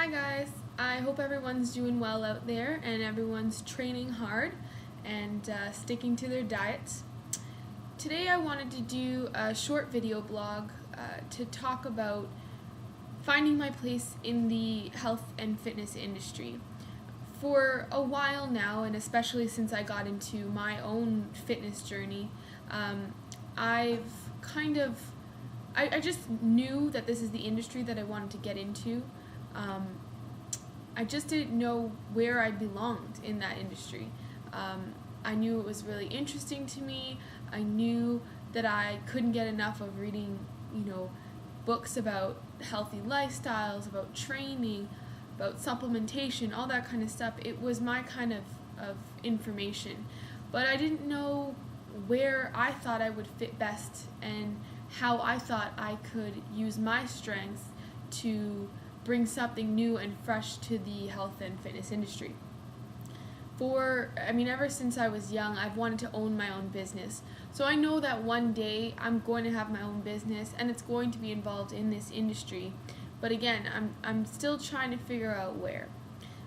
Hi guys, I hope everyone's doing well out there and everyone's training hard and sticking to their diets. Today I wanted to do a short video blog to talk about finding my place in the health and fitness industry. For a while now, and especially since I got into my own fitness journey, I've I just knew that this is the industry that I wanted to get into. Um, I just didn't know where I belonged in that industry. I knew it was really interesting to me. I knew that I couldn't get enough of reading, books about healthy lifestyles, about training, about supplementation, all that kind of stuff. It was my kind of information. But I didn't know where I thought I would fit best and how I thought I could use my strengths to bring something new and fresh to the health and fitness industry. Ever since I was young, I've wanted to own my own business. So I know that one day I'm going to have my own business and it's going to be involved in this industry. But again, I'm still trying to figure out where.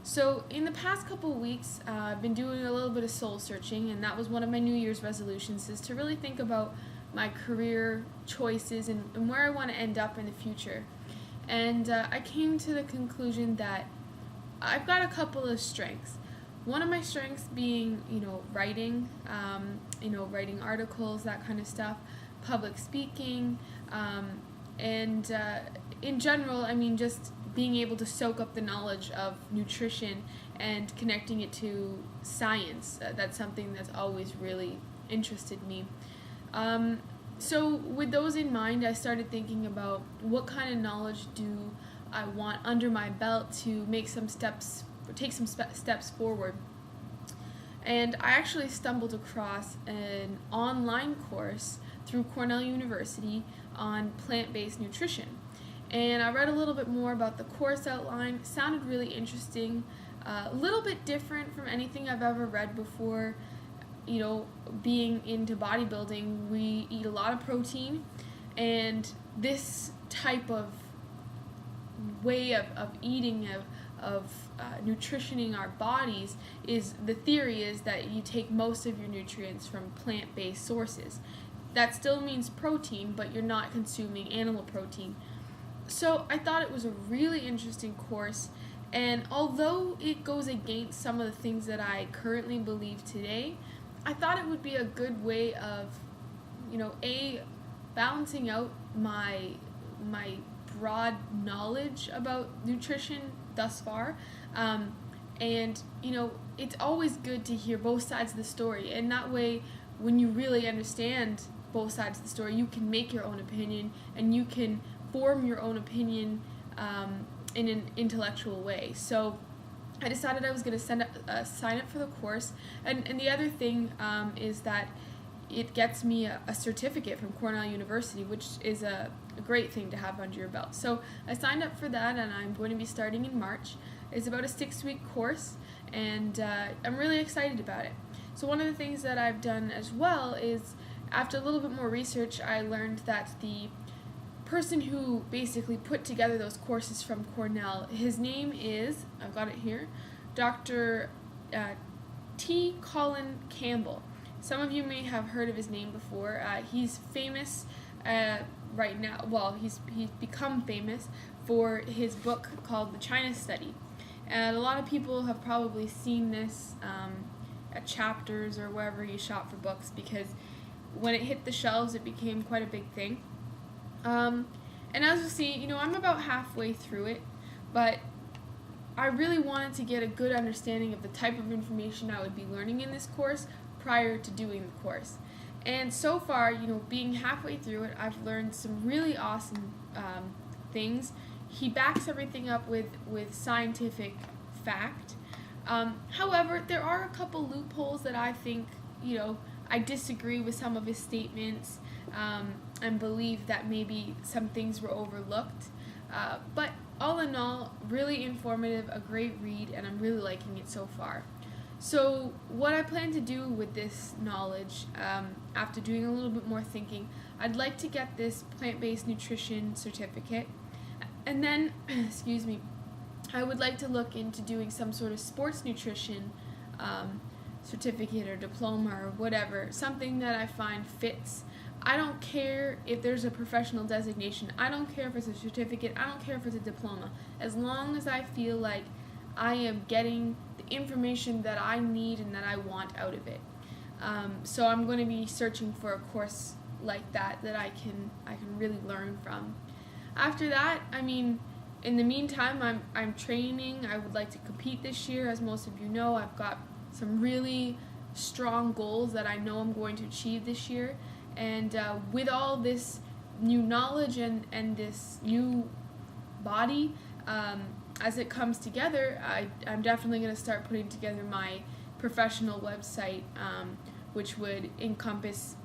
So in the past couple of weeks, I've been doing a little bit of soul searching, and that was one of my New Year's resolutions, is to really think about my career choices and where I want to end up in the future. And I came to the conclusion that I've got a couple of strengths. One of my strengths being, writing, writing articles, that kind of stuff, public speaking, and in general, just being able to soak up the knowledge of nutrition and connecting it to science. That's something that's always really interested me. So with those in mind, I started thinking about what kind of knowledge do I want under my belt to take some steps forward. And I actually stumbled across an online course through Cornell University on plant-based nutrition. And I read a little bit more about the course outline. It sounded really interesting, a little bit different from anything I've ever read before. Being into bodybuilding, we eat a lot of protein, and this type of way of eating, of nutritioning our bodies, the theory is that you take most of your nutrients from plant-based sources. That still means protein, but you're not consuming animal protein. So I thought it was a really interesting course, and although it goes against some of the things that I currently believe today, I thought it would be a good way of, balancing out my broad knowledge about nutrition thus far. And it's always good to hear both sides of the story, and that way, when you really understand both sides of the story, you can make your own opinion, and you can form your own opinion in an intellectual way. So I decided I was going to sign up for the course, and the other thing is that it gets me a certificate from Cornell University, which is a great thing to have under your belt. So I signed up for that, and I'm going to be starting in March. It's about a 6-week course, and I'm really excited about it. So one of the things that I've done as well is, after a little bit more research, I learned that the person who basically put together those courses from Cornell, his name is, I've got it here, Dr. T. Colin Campbell. Some of you may have heard of his name before. He's famous right now. Well, he's become famous for his book called The China Study. And a lot of people have probably seen this at Chapters or wherever you shop for books, because when it hit the shelves, it became quite a big thing. And as you'll see, I'm about halfway through it, but I really wanted to get a good understanding of the type of information I would be learning in this course prior to doing the course. And so far, being halfway through it, I've learned some really awesome things. He backs everything up with scientific fact. However, there are a couple loopholes that I think, I disagree with some of his statements, and believe that maybe some things were overlooked. But all in all, really informative, a great read, and I'm really liking it so far. So what I plan to do with this knowledge, after doing a little bit more thinking, I'd like to get this plant-based nutrition certificate, and then, excuse me, I would like to look into doing some sort of sports nutrition certificate or diploma or whatever, something that I find fits. I don't care if there's a professional designation. I don't care if it's a certificate. I don't care if it's a diploma. As long as I feel like I am getting the information that I need and that I want out of it. So I'm going to be searching for a course like that I can really learn from. After that, I mean, in the meantime, I'm training. I would like to compete this year. As most of you know, I've got some really strong goals that I know I'm going to achieve this year. And with all this new knowledge and this new body, as it comes together, I'm definitely going to start putting together my professional website, which would encompass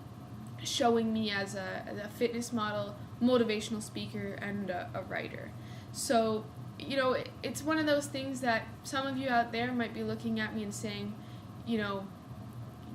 showing me as a fitness model, motivational speaker, and a writer. So, you know, it's one of those things that some of you out there might be looking at me and saying, you know,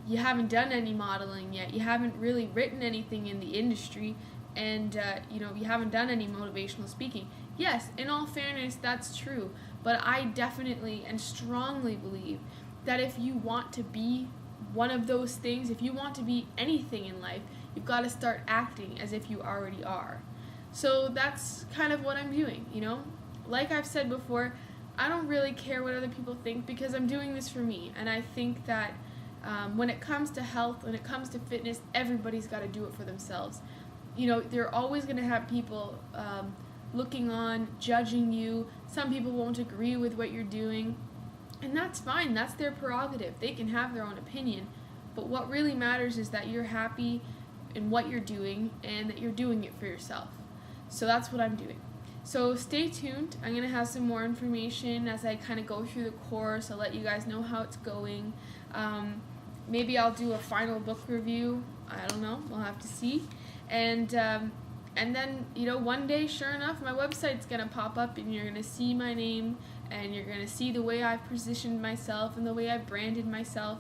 you haven't done any modeling yet, you haven't really written anything in the industry, and you know, you haven't done any motivational speaking. Yes, in all fairness, that's true, but I definitely and strongly believe that if you want to be one of those things, if you want to be anything in life, you've got to start acting as if you already are. So that's kind of what I'm doing, you know? Like I've said before, I don't really care what other people think because I'm doing this for me, and I think that when it comes to health, when it comes to fitness, everybody's got to do it for themselves. You know, they're always going to have people looking on, judging you. Some people won't agree with what you're doing, and that's fine. That's their prerogative. They can have their own opinion. But what really matters is that you're happy in what you're doing and that you're doing it for yourself. So that's what I'm doing. So stay tuned. I'm going to have some more information as I kind of go through the course. I'll let you guys know how it's going. Maybe I'll do a final book review. I don't know. We'll have to see. And then, you know, one day, sure enough, my website's going to pop up and you're going to see my name and you're going to see the way I've positioned myself and the way I've branded myself,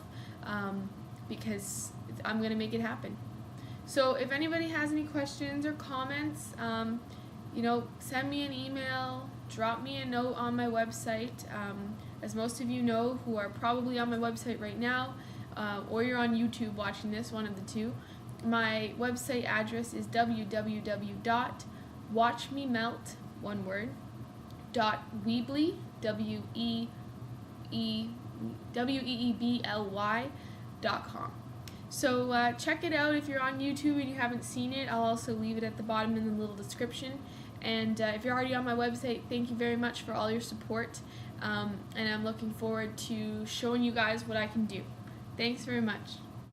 because I'm going to make it happen. So if anybody has any questions or comments, you know, send me an email, drop me a note on my website. As most of you know who are probably on my website right now, or you're on YouTube watching this, one of the two, my website address is www.watchmemelt, one word, .weebly, weebly.com. So check it out if you're on YouTube and you haven't seen it. I'll also leave it at the bottom in the little description. And if you're already on my website, thank you very much for all your support. And I'm looking forward to showing you guys what I can do. Thanks very much.